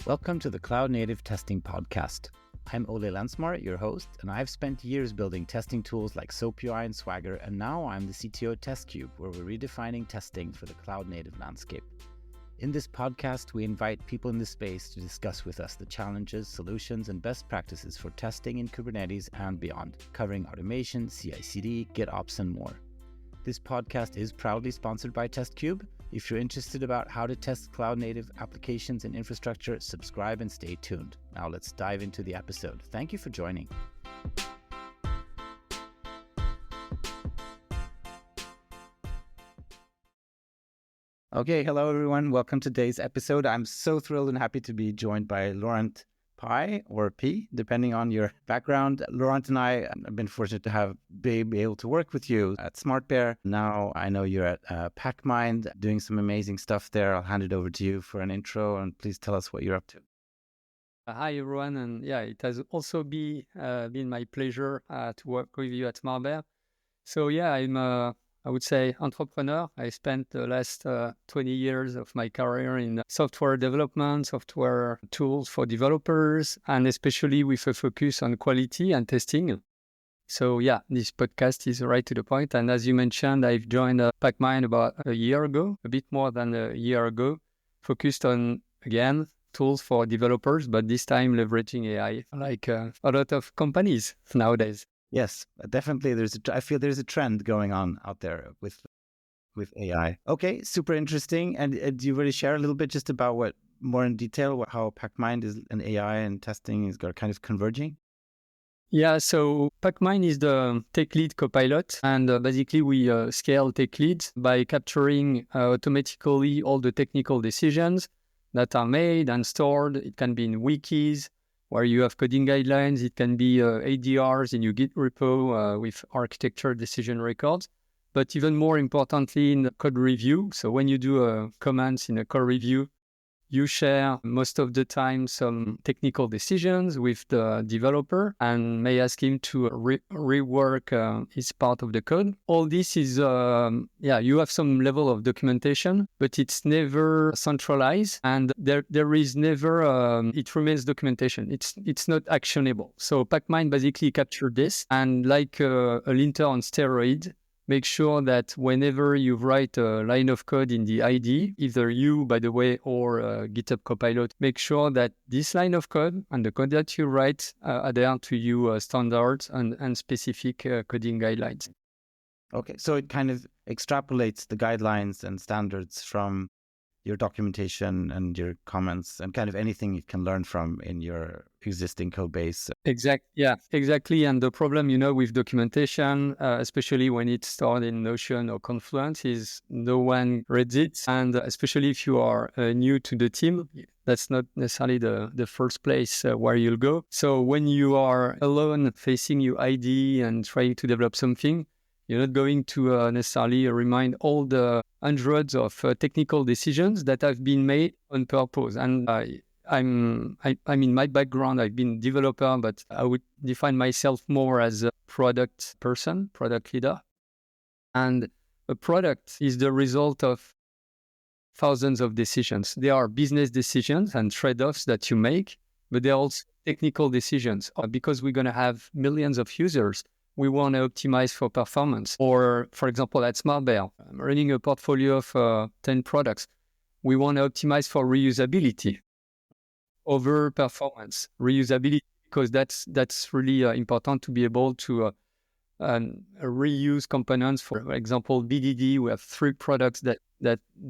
Welcome to the Cloud Native Testing Podcast. I'm Ole Lansmar, your host, and I've spent years building testing tools like SoapUI and Swagger, and now I'm the CTO at TestCube, where we're redefining testing for the cloud native landscape. In this podcast, we invite people in the space to discuss with us the challenges, solutions, and best practices for testing in Kubernetes and beyond, covering automation, CI/CD, GitOps, and more. This podcast is proudly sponsored by TestCube. If you're interested about how to test cloud-native applications and infrastructure, subscribe and stay tuned. Now let's dive into the episode. Thank you for joining. Okay, hello everyone. Welcome to today's episode. I'm so thrilled and happy to be joined by Laurent Pi or P, depending on your background. Laurent and I have been fortunate to be able to work with you at SmartBear. Now I know you're at Packmind doing some amazing stuff there. I'll hand it over to you for an intro and please tell us what you're up to. Hi everyone, and it has also been my pleasure to work with you at SmartBear. So I'm I would say entrepreneur. I spent the last 20 years of my career in software development, software tools for developers, and especially with a focus on quality and testing. So this podcast is right to the point. And as you mentioned, I've joined Packmind about a year ago, a bit more than a year ago, focused on, again, tools for developers, but this time leveraging AI like a lot of companies nowadays. Yes, definitely. I feel there's a trend going on out there with AI. Okay, super interesting. And do you really share a little bit just about what more in detail how Packmind is and AI and testing is kind of converging? Yeah, so Packmind is the tech lead copilot, and basically we scale tech leads by capturing automatically all the technical decisions that are made and stored. It can be in wikis, where you have coding guidelines. It can be ADRs in your Git repo with architecture decision records. But even more importantly, in code review. So when you do comments in a code review, you share most of the time some technical decisions with the developer and may ask him to rework his part of the code. All this is, you have some level of documentation, but it's never centralized and there is never, it remains documentation. It's not actionable. So Packmind basically captured this and like a linter on steroids, make sure that whenever you write a line of code in the IDE, either you, by the way, or GitHub Copilot, make sure that this line of code and the code that you write adhere to you standards and specific coding guidelines. Okay, so it kind of extrapolates the guidelines and standards from your documentation and your comments and kind of anything you can learn from in your existing code base. Exactly. And the problem, with documentation, especially when it's stored in Notion or Confluence, is no one reads it. And especially if you are new to the team, that's not necessarily the first place where you'll go. So when you are alone facing your IDE and trying to develop something, you're not going to necessarily remind all the hundreds of technical decisions that have been made on purpose. And I'm in my background, I've been a developer, but I would define myself more as a product person, product leader. And a product is the result of thousands of decisions. There are business decisions and trade-offs that you make, but there are also technical decisions. Because we're going to have millions of users, we want to optimize for performance. Or, for example, at SmartBear, I'm running a portfolio of 10 products. We want to optimize for reusability over performance. Reusability, because that's really important to be able to reuse components. For example, BDD, we have 3 products that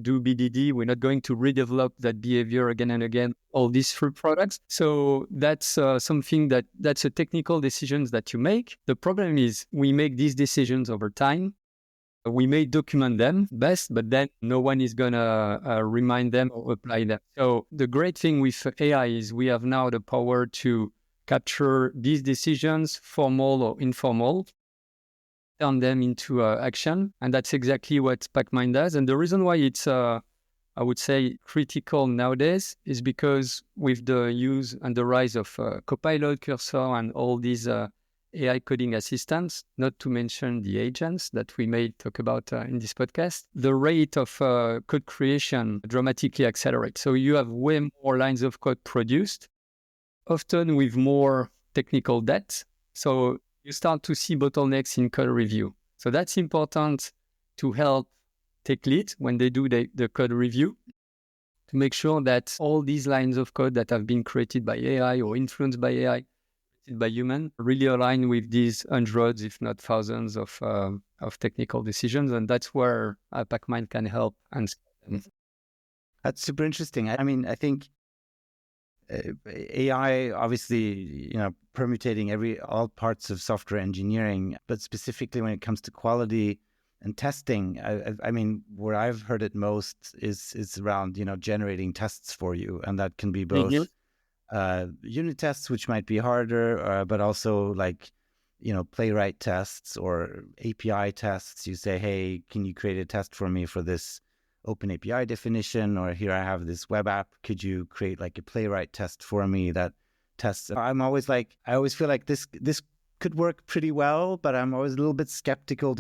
do BDD. We're not going to redevelop that behavior again and again, all these 3 products. So that's something that's a technical decisions that you make. The problem is we make these decisions over time. We may document them best, but then no one is going to remind them or apply them. So the great thing with AI is we have now the power to capture these decisions, formal or informal, turn them into action. And that's exactly what Packmind does. And the reason why it's, I would say, critical nowadays is because with the use and the rise of Copilot, Cursor, and all these AI coding assistants, not to mention the agents that we may talk about in this podcast, the rate of code creation dramatically accelerates. So you have way more lines of code produced, often with more technical debt. So you start to see bottlenecks in code review. So that's important to help tech leads when they do the code review, to make sure that all these lines of code that have been created by AI or influenced by AI, by human, really align with these hundreds, if not thousands, of technical decisions, and that's where Packmind can help. And that's super interesting. I mean, I think AI, obviously, permutating all parts of software engineering, but specifically when it comes to quality and testing, I mean, where I've heard it most is around generating tests for you, and that can be both. Unit tests, which might be harder, but also like, playwright tests or API tests. You say, hey, can you create a test for me for this open API definition? Or here I have this web app. Could you create like a playwright test for me that tests? I always feel like this could work pretty well, but I'm always a little bit skeptical.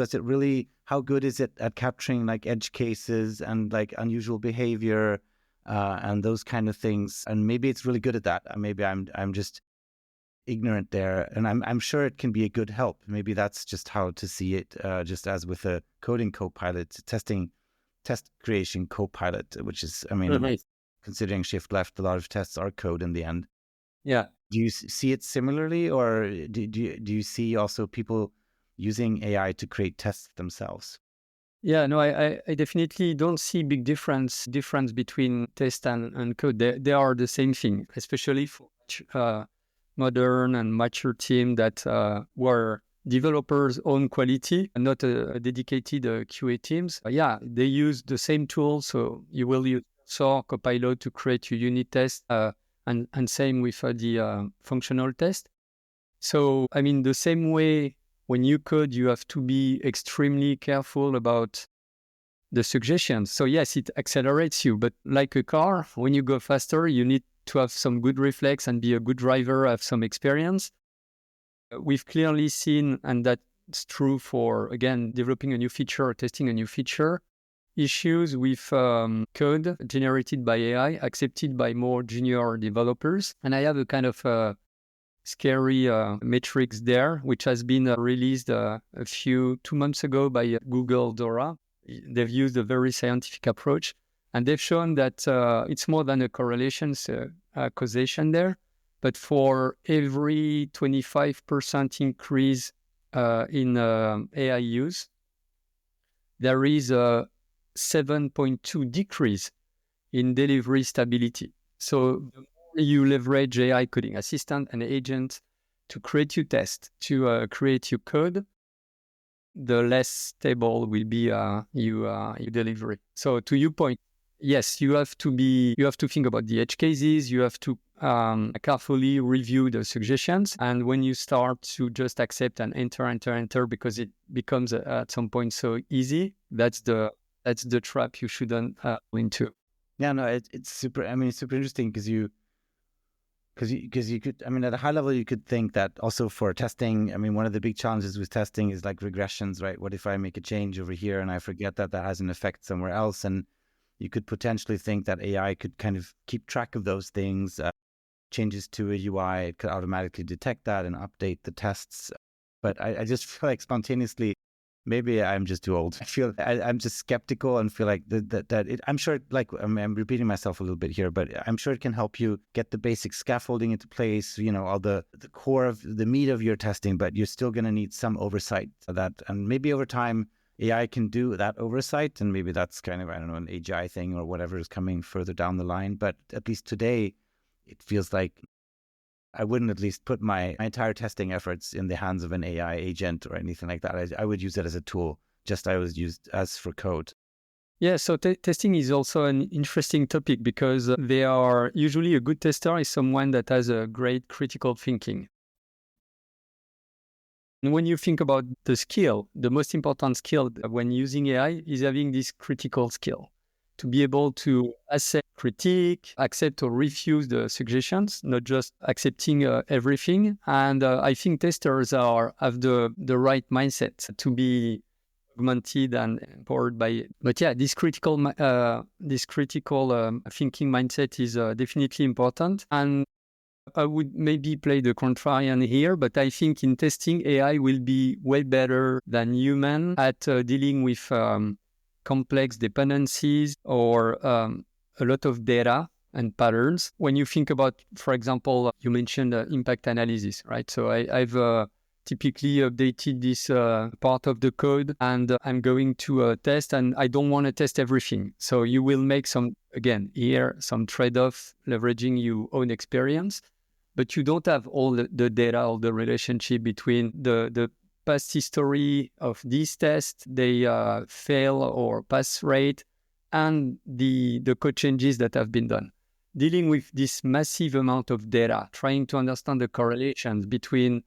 How good is it at capturing like edge cases and like unusual behavior? And those kind of things, and maybe it's really good at that. Maybe I'm just ignorant there, and I'm sure it can be a good help. Maybe that's just how to see it. Just as with a coding copilot, test creation copilot, which is, I mean, considering shift left, a lot of tests are code in the end. Yeah. Do you see it similarly, or do you see also people using AI to create tests themselves? Yeah, no, I definitely don't see big difference between test and code. They are the same thing, especially for modern and mature team that were developers' own quality and not a dedicated QA teams. Yeah, they use the same tools. So you will use SOAR, Copilot to create your unit test, and same with the functional test. So, I mean, the same way, when you code, you have to be extremely careful about the suggestions. So yes, it accelerates you, but like a car, when you go faster, you need to have some good reflex and be a good driver, have some experience. We've clearly seen, and that's true for, again, developing a new feature or testing a new feature, issues with code generated by AI, accepted by more junior developers. And I have a kind of scary metrics there, which has been released 2 months ago by Google Dora. They've used a very scientific approach, and they've shown that it's more than a correlation, causation there. But for every 25% increase in AI use, there is a 7.2 decrease in delivery stability. So the more you leverage AI coding assistant and agent to create your test, to create your code, the less stable will be your delivery. So to your point, yes, you have to think about the edge cases. You have to carefully review the suggestions. And when you start to just accept and enter, because it becomes at some point so easy, that's the trap you shouldn't fall into. Yeah, no, it's super. I mean, it's super interesting because you could, I mean, at a high level, you could think that also for testing, I mean, one of the big challenges with testing is like regressions, right? What if I make a change over here and I forget that has an effect somewhere else? And you could potentially think that AI could kind of keep track of those things, changes to a UI, it could automatically detect that and update the tests. But I just feel like spontaneously, maybe I'm just too old. I feel I'm just skeptical and feel like I'm sure, like I'm repeating myself a little bit here, but I'm sure it can help you get the basic scaffolding into place, all the core of the meat of your testing, but you're still going to need some oversight of that. And maybe over time, AI can do that oversight. And maybe that's kind of, I don't know, an AGI thing or whatever is coming further down the line. But at least today, it feels like I wouldn't at least put my entire testing efforts in the hands of an AI agent or anything like that. I would use it as a tool, just I was used as for code. Yeah, so testing is also an interesting topic because they are usually a good tester is someone that has a great critical thinking. And when you think about the skill, the most important skill when using AI is having this critical skill to be able to assess critique, accept or refuse the suggestions, not just accepting everything. And I think testers have the right mindset to be augmented and empowered by it. But yeah, this critical thinking mindset is definitely important. And I would maybe play the contrarian here, but I think in testing, AI will be way better than human at dealing with complex dependencies or a lot of data and patterns. When you think about, for example, you mentioned impact analysis, right? So I've typically updated this part of the code and I'm going to test, and I don't want to test everything. So you will make some trade-off leveraging your own experience, but you don't have all the data or the relationship between the past history of these tests, they fail or pass rate, and the code changes that have been done. Dealing with this massive amount of data, trying to understand the correlations between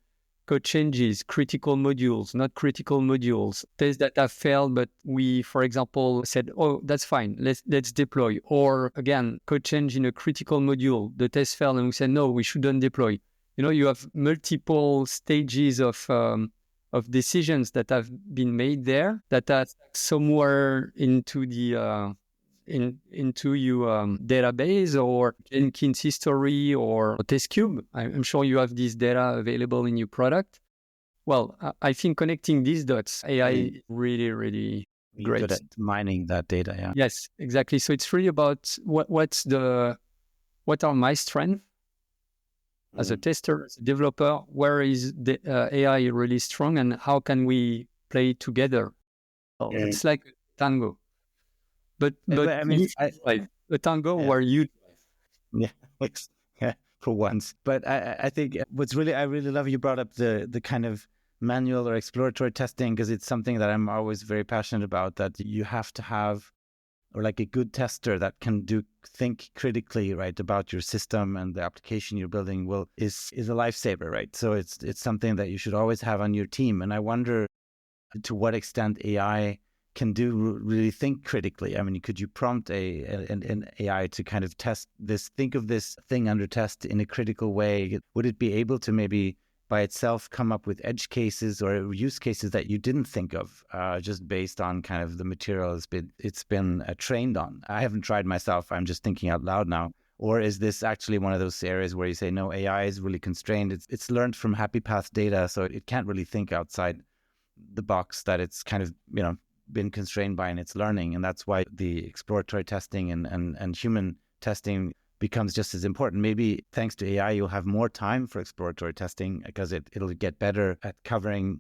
code changes, critical modules, not critical modules, tests that have failed, but we, for example, said, oh, that's fine, let's deploy. Or again, code change in a critical module, the test failed, and we said, no, we shouldn't deploy. You have multiple stages of decisions that have been made there that are somewhere into the into your database or Jenkins history or test cube. I'm sure you have this data available in your product. Well, I think connecting these dots, AI is really, really great. Good at mining that data, yeah. Yes, exactly. So it's really about what are my strengths as a tester, as a developer, where is the AI really strong, and how can we play together? It's like a tango. But I mean, a tango where you for once. But I think I really love you brought up the kind of manual or exploratory testing, because it's something that I'm always very passionate about, that you have to have, or like a good tester that can think critically, right, about your system and the application you're building is a lifesaver, right? So it's something that you should always have on your team. And I wonder to what extent AI can really think critically. I mean, could you prompt an AI to kind of think of this thing under test in a critical way? Would it be able to maybe by itself come up with edge cases or use cases that you didn't think of, just based on kind of the material it's been trained on? I haven't tried myself. I'm just thinking out loud now. Or is this actually one of those areas where you say, no, AI is really constrained. It's learned from happy path data, so it can't really think outside the box that it's kind of, been constrained by in its learning. And that's why the exploratory testing and human testing becomes just as important. Maybe thanks to AI, you'll have more time for exploratory testing because it'll get better at covering,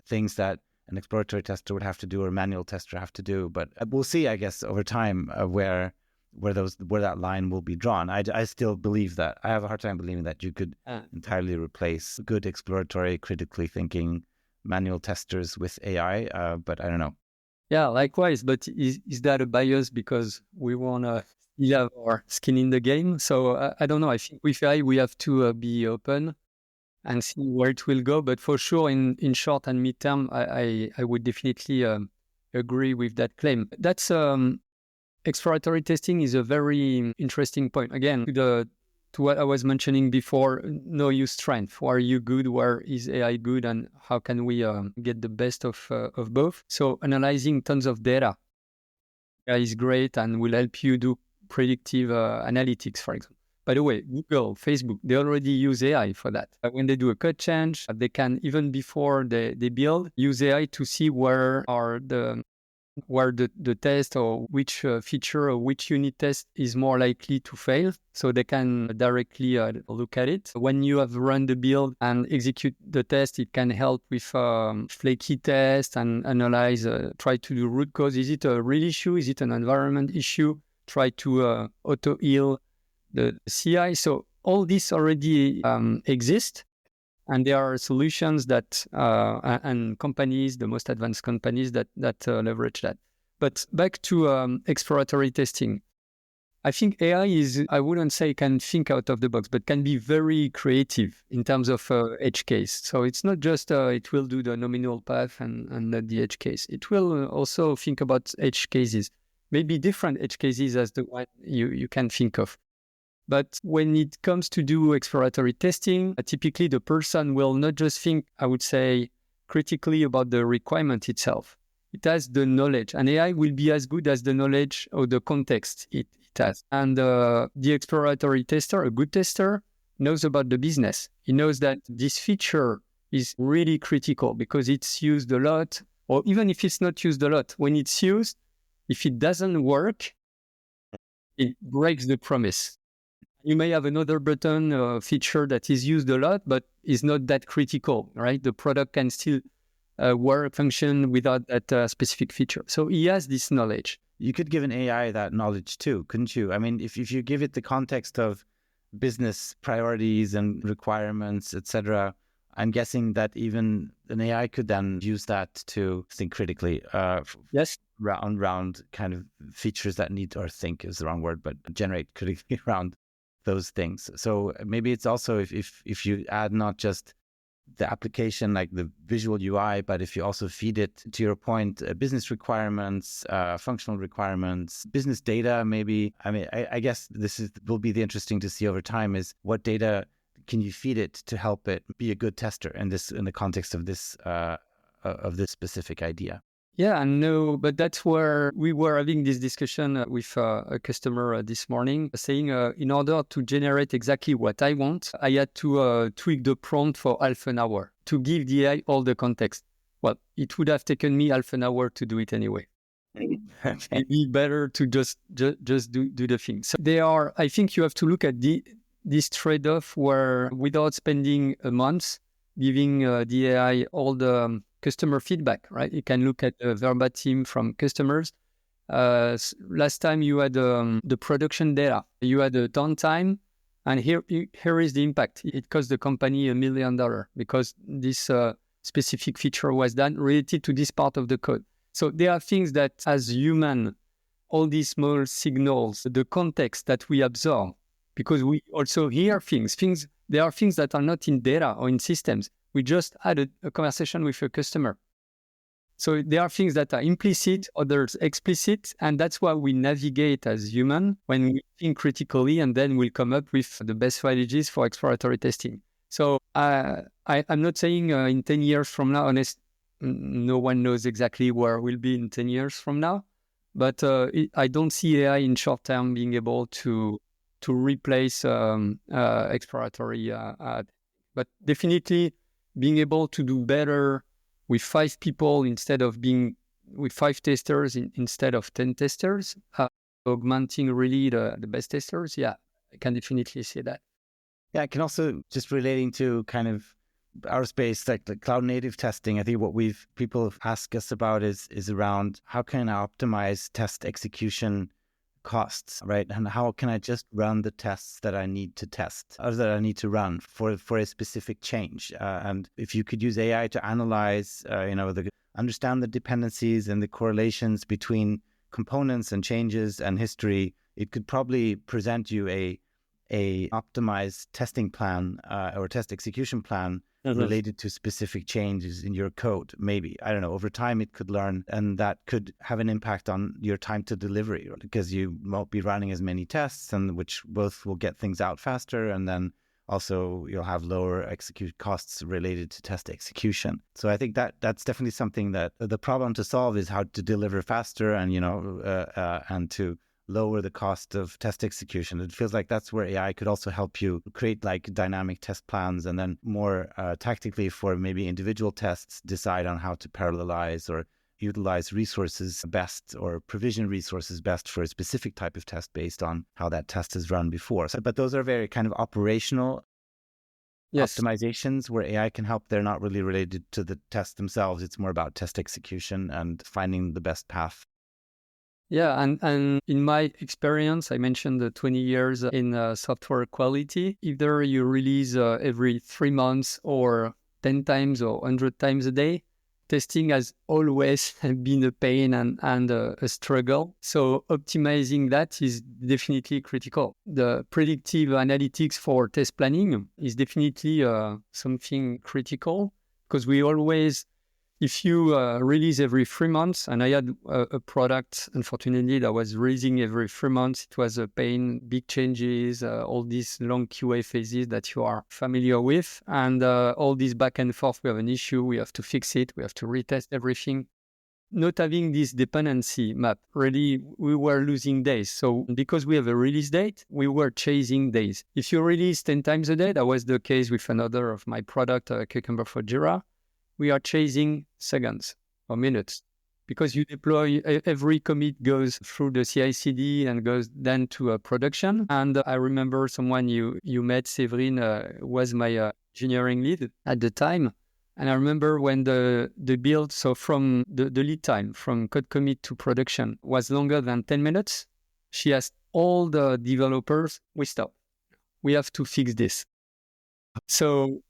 things that an exploratory tester would have to do or a manual tester have to do. But we'll see, I guess, over time where that line will be drawn. I still believe that. I have a hard time believing that you could entirely replace good exploratory, critically thinking manual testers with AI, but I don't know. Yeah, likewise. But is that a bias because we want to have our skin in the game? So I don't know. I think with AI, we have to be open and see where it will go. But for sure, in short and midterm, I would definitely agree with that claim. That's exploratory testing is a very interesting point. Again, to what I was mentioning before, know your strength. Where are you good? Where is AI good? And how can we get the best of both? So analyzing tons of data is great and will help you do predictive analytics, for example. By the way, Google, Facebook, they already use AI for that. When they do a code change, they can, even before they build, use AI to see where the test or which feature or which unit test is more likely to fail, so they can directly look at it. When you have run the build and execute the test, it can help with flaky test and analyze, try to do root cause. Is it a real issue? Is it an environment issue? Try to auto-heal the CI. So all this already exists. And there are solutions that and companies, the most advanced companies that leverage that. But back to exploratory testing, I think AI I wouldn't say can think out of the box, but can be very creative in terms of edge case. So it's not just it will do the nominal path and not the edge case. It will also think about edge cases. maybe different edge cases as the one you can think of. But when it comes to do exploratory testing, typically the person will not just think, I would say, critically about the requirement itself. It has the knowledge, and AI will be as good as the knowledge or the context it has. And the exploratory tester, a good tester, knows about the business. He knows that this feature is really critical because it's used a lot, or even if it's not used a lot, when it's used, if it doesn't work, it breaks the promise. You may have another button feature that is used a lot, but is not that critical, right? The product can still work, function without that specific feature. So he has this knowledge. You could give an AI that knowledge too, couldn't you? I mean, if you give it the context of business priorities and requirements, etc., I'm guessing that even an AI could then use that to think critically. Yes. Round kind of features that need, or think is the wrong word, but generate critically around those things. So maybe it's also if you add not just the application like the visual UI, but if you also feed it, to your point, business requirements, functional requirements, business data, maybe. I mean, I guess will be the interesting to see over time is what data can you feed it to help it be a good tester in the context of this specific idea. Yeah, I know, but that's where we were having this discussion with a customer this morning, saying in order to generate exactly what I want, I had to tweak the prompt for half an hour to give the AI all the context. Well, it would have taken me half an hour to do it anyway. Okay. It'd be better to just do the thing. So I think you have to look at this trade-off where without spending a month giving the AI all the customer feedback, right? You can look at the verbatim from customers. Last time you had the production data, you had the downtime, and here is the impact. It cost the company $1 million because this specific feature was done related to this part of the code. So there are things that as human, all these small signals, the context that we absorb, because we also hear things. There are things that are not in data or in systems. We just had a conversation with a customer. So there are things that are implicit, others explicit, and that's why we navigate as human when we think critically, and then we'll come up with the best strategies for exploratory testing. So I'm not saying in 10 years from now, no one knows exactly where we'll be in 10 years from now, but I don't see AI in short term being able to replace exploratory, but definitely being able to do better with 5 people instead of being with 5 testers instead of 10 testers, augmenting really the best testers. Yeah, I can definitely say that. Yeah, I can also, just relating to kind of our space, like the cloud native testing, I think what people have asked us about is around how can I optimize test execution costs, right? And how can I just run the tests that I need to test, or that I need to run for a specific change? And if you could use AI to analyze, understand the dependencies and the correlations between components and changes and history, it could probably present you a optimized testing plan or test execution plan related to specific changes in your code. Maybe, I don't know, over time it could learn, and that could have an impact on your time to delivery, because you won't be running as many tests, and which both will get things out faster, and then also you'll have lower execute costs related to test execution. So I think that's definitely something that the problem to solve is how to deliver faster and and to lower the cost of test execution. It feels like that's where AI could also help you create like dynamic test plans, and then more tactically for maybe individual tests, decide on how to parallelize or utilize resources best, or provision resources best for a specific type of test based on how that test is run before. So, but those are very kind of operational optimizations where AI can help. They're not really related to the tests themselves. It's more about test execution and finding the best path. Yeah, and in my experience, I mentioned the 20 years in software quality. Either you release every 3 months or 10 times or 100 times a day, testing has always been a pain and a struggle. So optimizing that is definitely critical. The predictive analytics for test planning is definitely something critical, because we always if you release every 3 months, and I had a product, unfortunately, that was releasing every 3 months, it was a pain, big changes, all these long QA phases that you are familiar with, and all this back and forth. We have an issue, we have to fix it, we have to retest everything. Not having this dependency map, really, we were losing days. So because we have a release date, we were chasing days. If you release 10 times a day, that was the case with another of my product, Cucumber for Jira, we are chasing seconds or minutes because you deploy, every commit goes through the CI/CD and goes then to a production. And I remember someone you met, Séverine, was my engineering lead at the time. And I remember when the build, so from the lead time from code commit to production was longer than 10 minutes, she asked all the developers, we stop. We have to fix this. So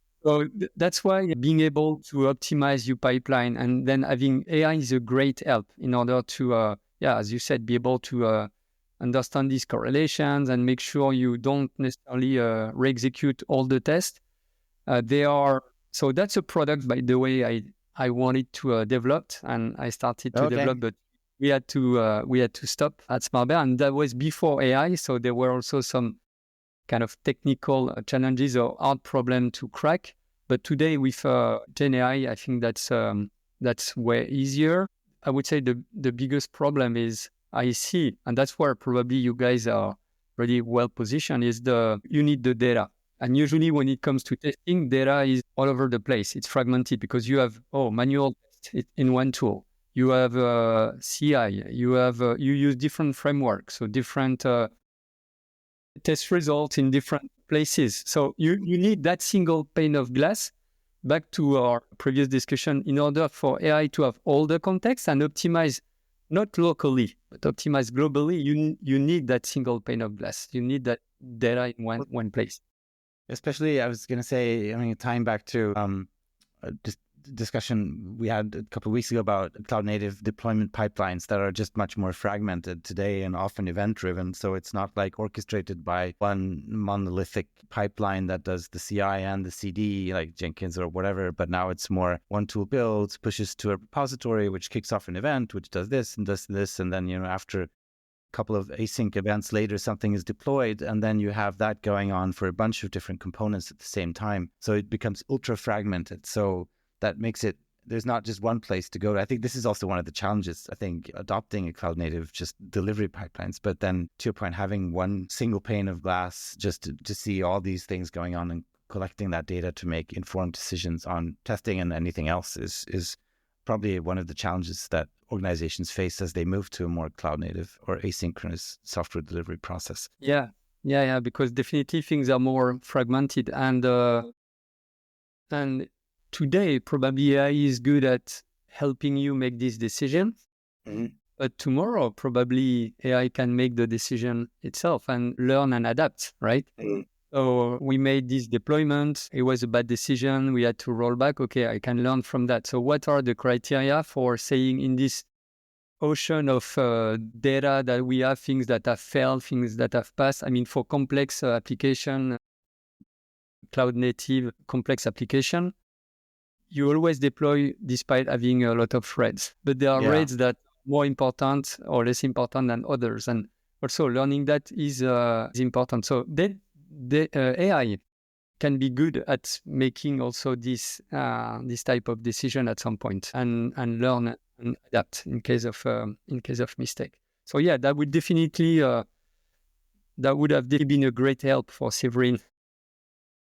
that's why being able to optimize your pipeline and then having AI is a great help in order to, as you said, be able to understand these correlations and make sure you don't necessarily re-execute all the tests. So that's a product, by the way, I wanted to develop, and I started to develop, but we had to stop at SmartBear, and that was before AI. So there were also some kind of technical challenges or hard problem to crack. But today with Gen AI, I think that's way easier. I would say the biggest problem is I see, and that's where probably you guys are really well positioned, is you need the data. And usually when it comes to testing, data is all over the place. It's fragmented because you have manual test in one tool. You have CI. You use different frameworks, so different test results in different places. So you need that single pane of glass. Back to our previous discussion, in order for AI to have all the context and optimize, not locally, but optimize globally, you need that single pane of glass. You need that data in one place. Especially, I was going to say, I mean, tying back to discussion we had a couple of weeks ago about cloud native deployment pipelines that are just much more fragmented today and often event driven. So it's not like orchestrated by one monolithic pipeline that does the CI and the CD like Jenkins or whatever, but now it's more one tool builds, pushes to a repository, which kicks off an event, which does this and does this. And then, after a couple of async events later, something is deployed, and then you have that going on for a bunch of different components at the same time. So it becomes ultra fragmented. So that makes it, there's not just one place to go. I think this is also one of the challenges, I think, adopting a cloud native just delivery pipelines. But then to your point, having one single pane of glass just to see all these things going on and collecting that data to make informed decisions on testing and anything else is probably one of the challenges that organizations face as they move to a more cloud native or asynchronous software delivery process. Yeah, because definitely things are more fragmented, and today, probably AI is good at helping you make this decision, but tomorrow, probably AI can make the decision itself and learn and adapt, right? So we made this deployment. It was a bad decision. We had to roll back. Okay, I can learn from that. So what are the criteria for saying in this ocean of data that we have, things that have failed, things that have passed? I mean, for complex application, cloud native, complex application, you always deploy despite having a lot of threads, but there are threads that are more important or less important than others. And also learning that is important. So the AI can be good at making also this type of decision at some point and learn and adapt in case of mistake. So yeah, that would definitely that would have been a great help for Séverine.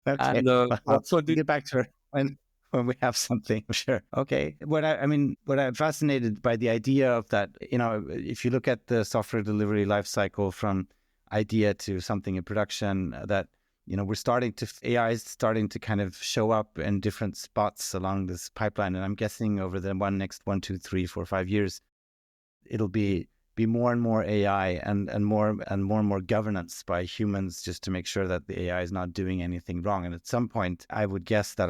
Okay. And also get back to her when we have something, sure. Okay. What I'm fascinated by the idea of that, if you look at the software delivery lifecycle from idea to something in production, that, AI is starting to kind of show up in different spots along this pipeline. And I'm guessing over the next 1, 2, 3, 4, 5 years, it'll be more and more AI and more governance by humans, just to make sure that the AI is not doing anything wrong. And at some point, I would guess that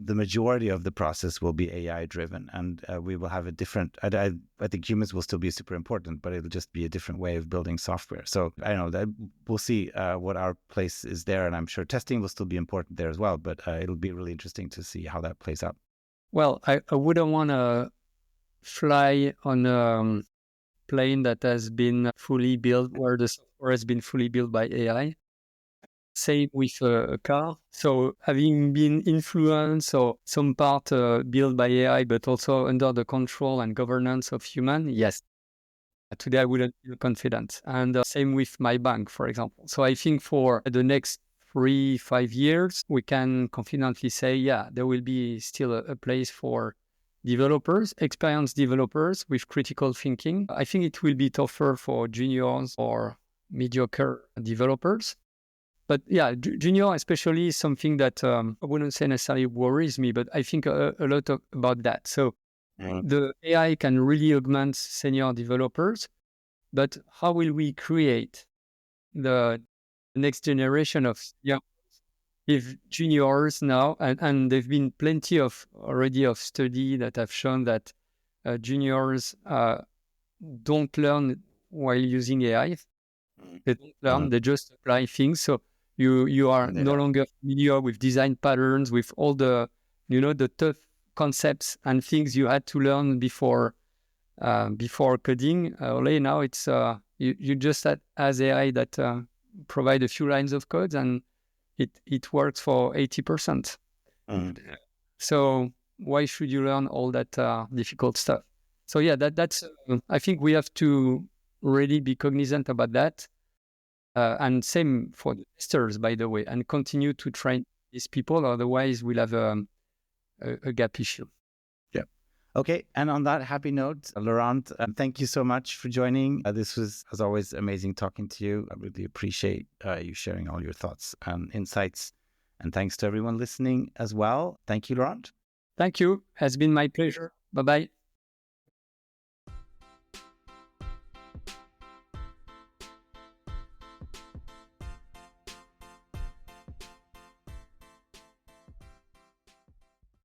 the majority of the process will be AI driven, and we will have a different. I think humans will still be super important, but it'll just be a different way of building software. So I don't know that we'll see what our place is there, and I'm sure testing will still be important there as well. But it'll be really interesting to see how that plays out. Well, I wouldn't want to fly on a plane that has been fully built, where the software has been fully built by AI. Same with a car. So having been influenced or some part built by AI, but also under the control and governance of human, yes. Today I wouldn't feel confident. And same with my bank, for example. So I think for the next 3-5 years, we can confidently say, yeah, there will be still a place for developers, experienced developers with critical thinking. I think it will be tougher for juniors or mediocre developers. But yeah, junior especially is something that I wouldn't say necessarily worries me, but I think a lot about that. So the AI can really augment senior developers, but how will we create the next generation of if juniors now, and there've been plenty of already of study that have shown that juniors don't learn while using AI. They don't learn, they just apply things. So you are no longer familiar with design patterns, with all the, the tough concepts and things you had to learn before coding. Only now it's you just as AI that provide a few lines of code and it works for 80%. So why should you learn all that difficult stuff? So yeah, that's I think we have to really be cognizant about that. And same for the testers, by the way, and continue to train these people. Otherwise, we'll have a gap issue. Yeah. Okay. And on that happy note, Laurent, thank you so much for joining. This was, as always, amazing talking to you. I really appreciate you sharing all your thoughts and insights. And thanks to everyone listening as well. Thank you, Laurent. Thank you. Has been my pleasure. Bye-bye.